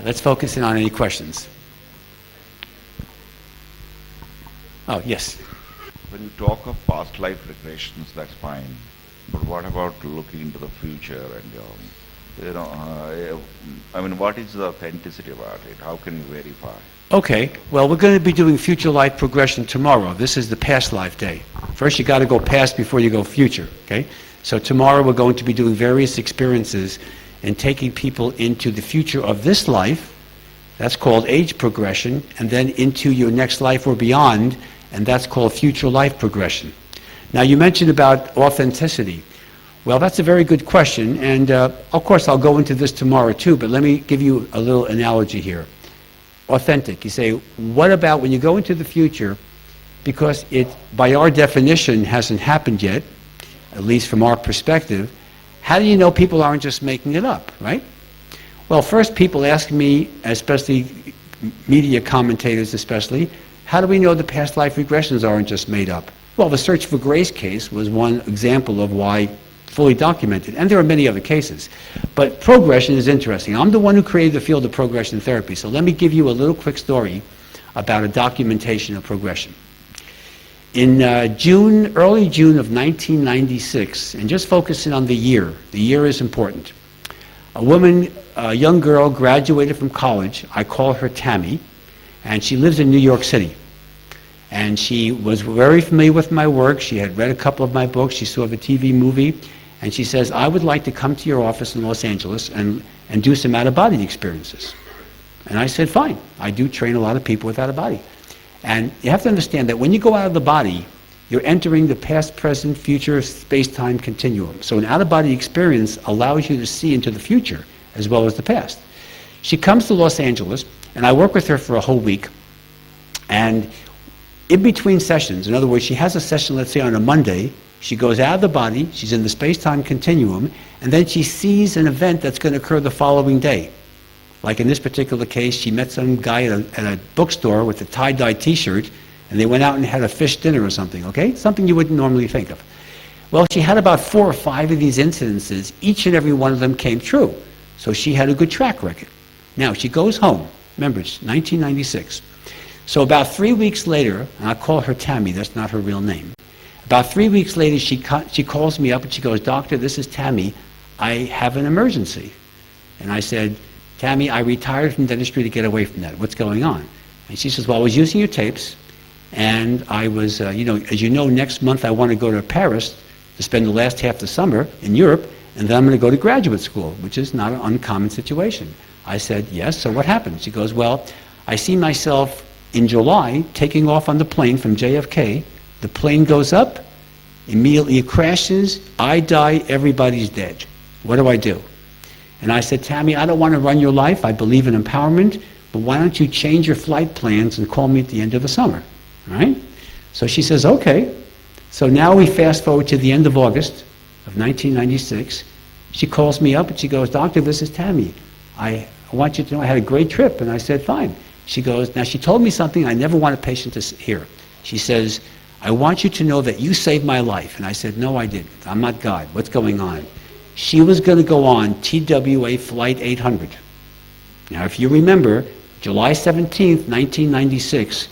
Let's focus in on any questions. Oh, yes. When you talk of past life regressions, that's fine. But what about looking into the future and, I mean, what is the authenticity about it? How can you verify? Okay, well, we're going to be doing future life progression tomorrow. This is the past life day. First, you got to go past before you go future, okay? So tomorrow we're going to be doing various experiences and taking people into the future of this life. That's called age progression, and then into your next life or beyond, and that's called future life progression. Now, you mentioned about authenticity. Well, that's a very good question, and of course I'll go into this tomorrow too, but let me give you a little analogy here. Authentic. You say, what about when you go into the future, because it, by our definition, hasn't happened yet, at least from our perspective, how do you know people aren't just making it up, right? Well, first people ask me, especially media commentators especially, how do we know the past life regressions aren't just made up? Well, the Search for Grace case was one example of why, fully documented, and there are many other cases. But progression is interesting. I'm the one who created the field of progression therapy, so let me give you a little quick story about a documentation of progression. In early June of 1996, and just focusing on the year is important. A young girl graduated from college. I call her Tammy, and she lives in New York City. And she was very familiar with my work. She had read a couple of my books. She saw the TV movie. And she says, I would like to come to your office in Los Angeles and do some out-of-body experiences. And I said, fine. I do train a lot of people with out-of-body. And you have to understand that when you go out of the body, you're entering the past, present, future, space-time continuum. So an out-of-body experience allows you to see into the future as well as the past. She comes to Los Angeles, and I work with her for a whole week. And in between sessions, in other words, she has a session, let's say on a Monday, she goes out of the body, she's in the space-time continuum, and then she sees an event that's going to occur the following day. Like in this particular case, she met some guy at a bookstore with a tie-dye t-shirt, and they went out and had a fish dinner or something, okay? Something you wouldn't normally think of. Well, she had about 4 or 5 of these incidences. Each and every one of them came true. So she had a good track record. Now, she goes home. Remember, it's 1996. So about 3 weeks later, and I call her Tammy, that's not her real name. About 3 weeks later, she calls me up and she goes, Doctor, this is Tammy. I have an emergency. And I said, Tammy, I retired from dentistry to get away from that. What's going on? And she says, well, I was using your tapes, and I was, as you know, next month I want to go to Paris to spend the last half of the summer in Europe, and then I'm going to go to graduate school, which is not an uncommon situation. I said, yes, so what happened? She goes, well, I see myself in July taking off on the plane from JFK. The plane goes up, immediately it crashes, I die, everybody's dead. What do I do? And I said, Tammy, I don't want to run your life. I believe in empowerment, but why don't you change your flight plans and call me at the end of the summer, all right? So she says, okay. So now we fast forward to the end of August of 1996. She calls me up and she goes, Doctor, this is Tammy. I want you to know I had a great trip. And I said, fine. She goes, now she told me something I never want a patient to hear. She says, I want you to know that you saved my life. And I said, no, I didn't. I'm not God. What's going on? She was going to go on TWA Flight 800. Now, if you remember, July 17th, 1996,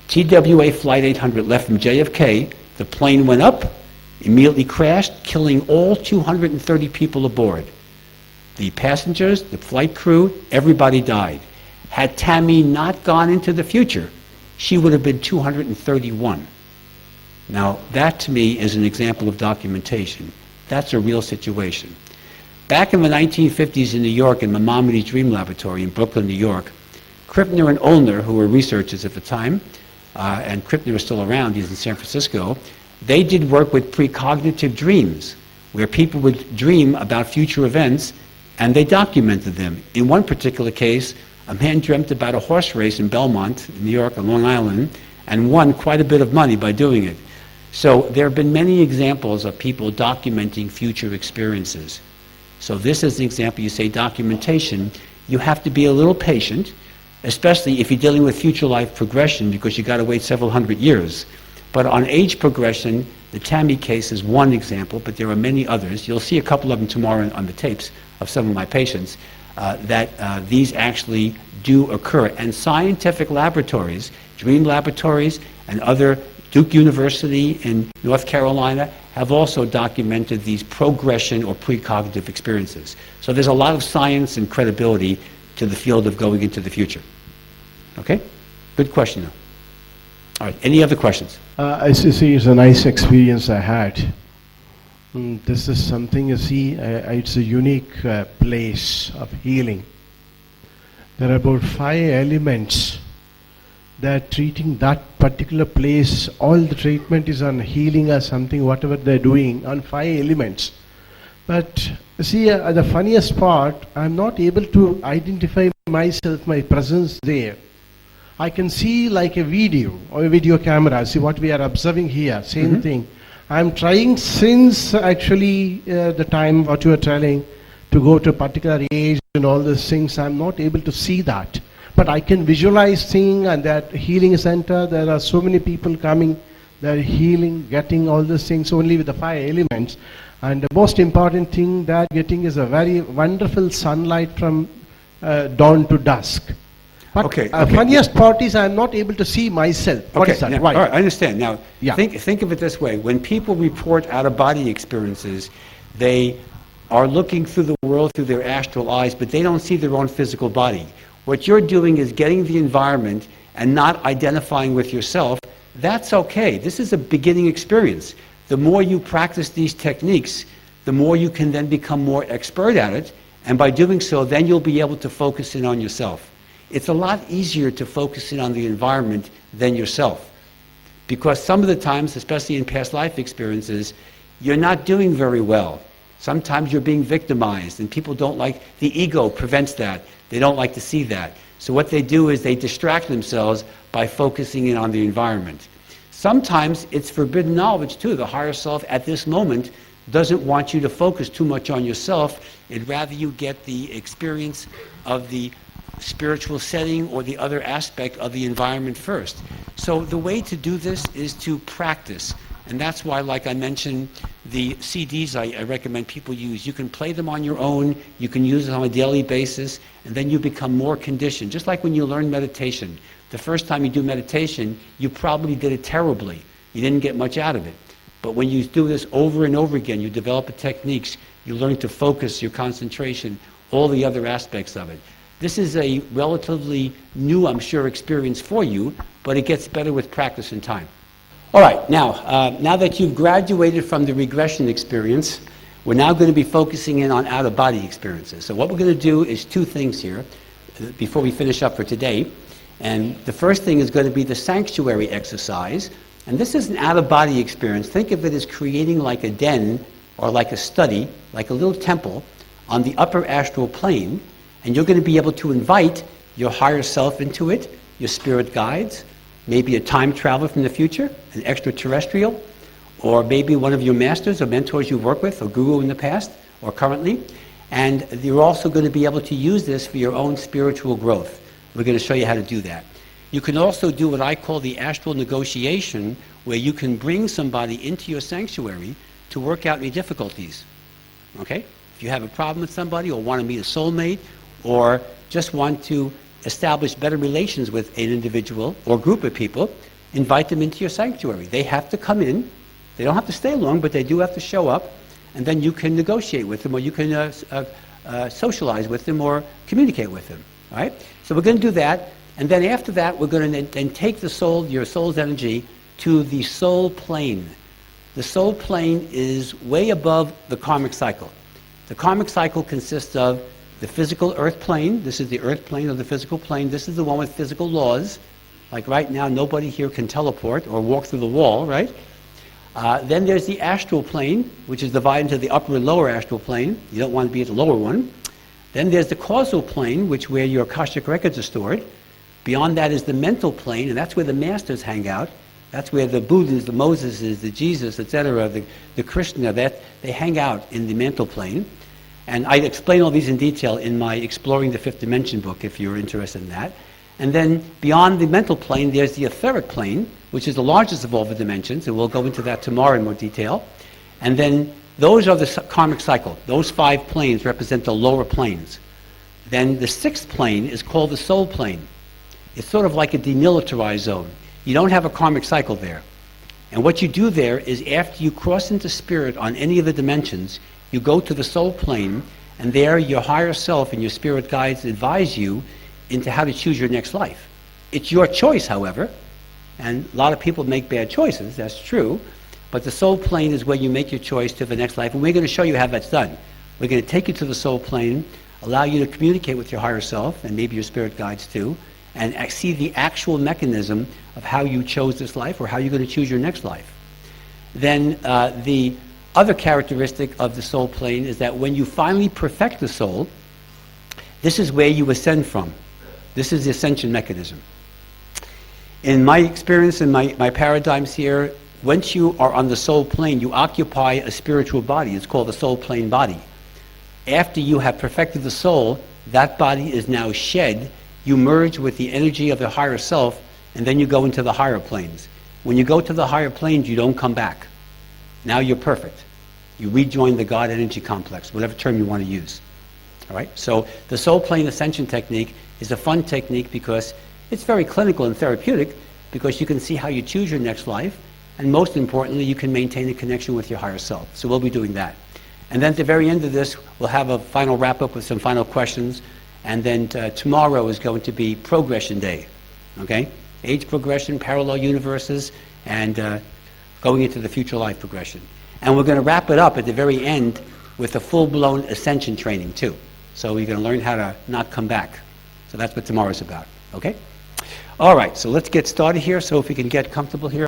TWA Flight 800 left from JFK. The plane went up, immediately crashed, killing all 230 people aboard. The passengers, the flight crew, everybody died. Had Tammy not gone into the future, she would have been 231. Now, that to me is an example of documentation. That's a real situation. Back in the 1950s in New York, in Maimonides Dream Laboratory in Brooklyn, New York, Krippner and Ollner, who were researchers at the time, and Krippner is still around, he's in San Francisco, they did work with precognitive dreams, where people would dream about future events, and they documented them. In one particular case, a man dreamt about a horse race in Belmont, in New York, on Long Island, and won quite a bit of money by doing it. So there have been many examples of people documenting future experiences. So this is an example. You say documentation, you have to be a little patient, especially if you're dealing with future life progression, because you've got to wait several hundred years. But on age progression, the Tammy case is one example, but there are many others. You'll see a couple of them tomorrow on the tapes of some of my patients. that these actually do occur. And scientific laboratories, Dream Laboratories and other, Duke University in North Carolina, have also documented these progression or precognitive experiences. So there's a lot of science and credibility to the field of going into the future. Okay? Good question, though. All right, any other questions? I see it's a nice experience I had. This is something, you see, it's a unique place of healing. There are about 5 elements that treating that particular place, all the treatment is on healing or something, whatever they're doing, on 5 elements. But see, the funniest part, I'm not able to identify myself, my presence there. I can see like a video or a video camera, see what we are observing here, same thing. I'm trying since actually the time what you are telling to go to a particular age and all these things, I'm not able to see that. But I can visualize seeing and that healing center, there are so many people coming, they're healing, getting all these things only with the 5 elements. And the most important thing that getting is a very wonderful sunlight from dawn to dusk. But funniest part is I'm not able to see myself. What is that? Now, Why? all right, I understand. Now, Yeah. think of it this way. When people report out-of-body experiences, they are looking through the world through their astral eyes, but they don't see their own physical body. What you're doing is getting the environment and not identifying with yourself. That's okay. This is a beginning experience. The more you practice these techniques, the more you can then become more expert at it, and by doing so, then you'll be able to focus in on yourself. It's a lot easier to focus in on the environment than yourself. Because some of the times, especially in past life experiences, you're not doing very well. Sometimes you're being victimized, and people don't like, the ego prevents that. They don't like to see that. So what they do is they distract themselves by focusing in on the environment. Sometimes it's forbidden knowledge too. The higher self at this moment doesn't want you to focus too much on yourself. It'd rather you get the experience of the spiritual setting or the other aspect of the environment first. So the way to do this is to practice. And that's why, like I mentioned, the CDs I recommend people use. You can play them on your own, you can use them on a daily basis, and then you become more conditioned. Just like when you learn meditation. The first time you do meditation, you probably did it terribly. You didn't get much out of it. But when you do this over and over again, you develop the techniques, you learn to focus your concentration, all the other aspects of it. This is a relatively new, I'm sure, experience for you, but it gets better with practice and time. All right, now that you've graduated from the regression experience, we're now going to be focusing in on out-of-body experiences. So what we're going to do is 2 things here before we finish up for today. And the first thing is going to be the sanctuary exercise. And this is an out-of-body experience. Think of it as creating like a den or like a study, like a little temple on the upper astral plane. And you're going to be able to invite your higher self into it, your spirit guides, maybe a time traveler from the future, an extraterrestrial, or maybe one of your masters or mentors you work with, or guru in the past or currently. And you're also going to be able to use this for your own spiritual growth. We're going to show you how to do that. You can also do what I call the astral negotiation, where you can bring somebody into your sanctuary to work out any difficulties. Okay? If you have a problem with somebody or want to meet a soulmate, or just want to establish better relations with an individual or group of people, invite them into your sanctuary. They have to come in. They don't have to stay long, but they do have to show up, and then you can negotiate with them, or you can socialize with them or communicate with them. All right? So we're going to do that, and then after that, we're going to then take the soul, your soul's energy, to the soul plane. The soul plane is way above the karmic cycle. The karmic cycle consists of the physical earth plane. This is the earth plane or the physical plane. This is the one with physical laws. Like right now, nobody here can teleport or walk through the wall, right? Then there's the astral plane, which is divided into the upper and lower astral plane. You don't want to be at the lower one. Then there's the causal plane, where your Akashic records are stored. Beyond that is the mental plane, and that's where the masters hang out. That's where the Buddhas, the Moseses, the Jesus, etc., the Krishna, that they hang out in the mental plane. And I explain all these in detail in my Exploring the Fifth Dimension book, if you're interested in that. And then beyond the mental plane, there's the etheric plane, which is the largest of all the dimensions, and we'll go into that tomorrow in more detail. And then those are the karmic cycle. Those 5 planes represent the lower planes. Then the sixth plane is called the soul plane. It's sort of like a demilitarized zone. You don't have a karmic cycle there. And what you do there is after you cross into spirit on any of the dimensions, you go to the soul plane, and there your higher self and your spirit guides advise you into how to choose your next life. It's your choice, however, and a lot of people make bad choices, that's true, but the soul plane is where you make your choice to the next life, and we're going to show you how that's done. We're going to take you to the soul plane, allow you to communicate with your higher self, and maybe your spirit guides too, and see the actual mechanism of how you chose this life or how you're going to choose your next life. Then the other characteristic of the soul plane is that when you finally perfect the soul, this is where you ascend from. This is the ascension mechanism. In my experience, in my paradigms here, once you are on the soul plane, you occupy a spiritual body. It's called the soul plane body. After you have perfected the soul, that body is now shed. You merge with the energy of the higher self, and then you go into the higher planes. When you go to the higher planes, you don't come back. Now you're perfect. You rejoin the God energy complex, whatever term you want to use. All right? So the soul plane ascension technique is a fun technique because it's very clinical and therapeutic, because you can see how you choose your next life, and most importantly, you can maintain a connection with your higher self. So we'll be doing that. And then at the very end of this, we'll have a final wrap-up with some final questions. And then tomorrow is going to be Progression Day, okay? Age progression, parallel universes, and going into the future life progression. And we're going to wrap it up at the very end with a full-blown ascension training, too. So you're going to learn how to not come back. So that's what tomorrow's about, okay? All right, so let's get started here. So if we can get comfortable here.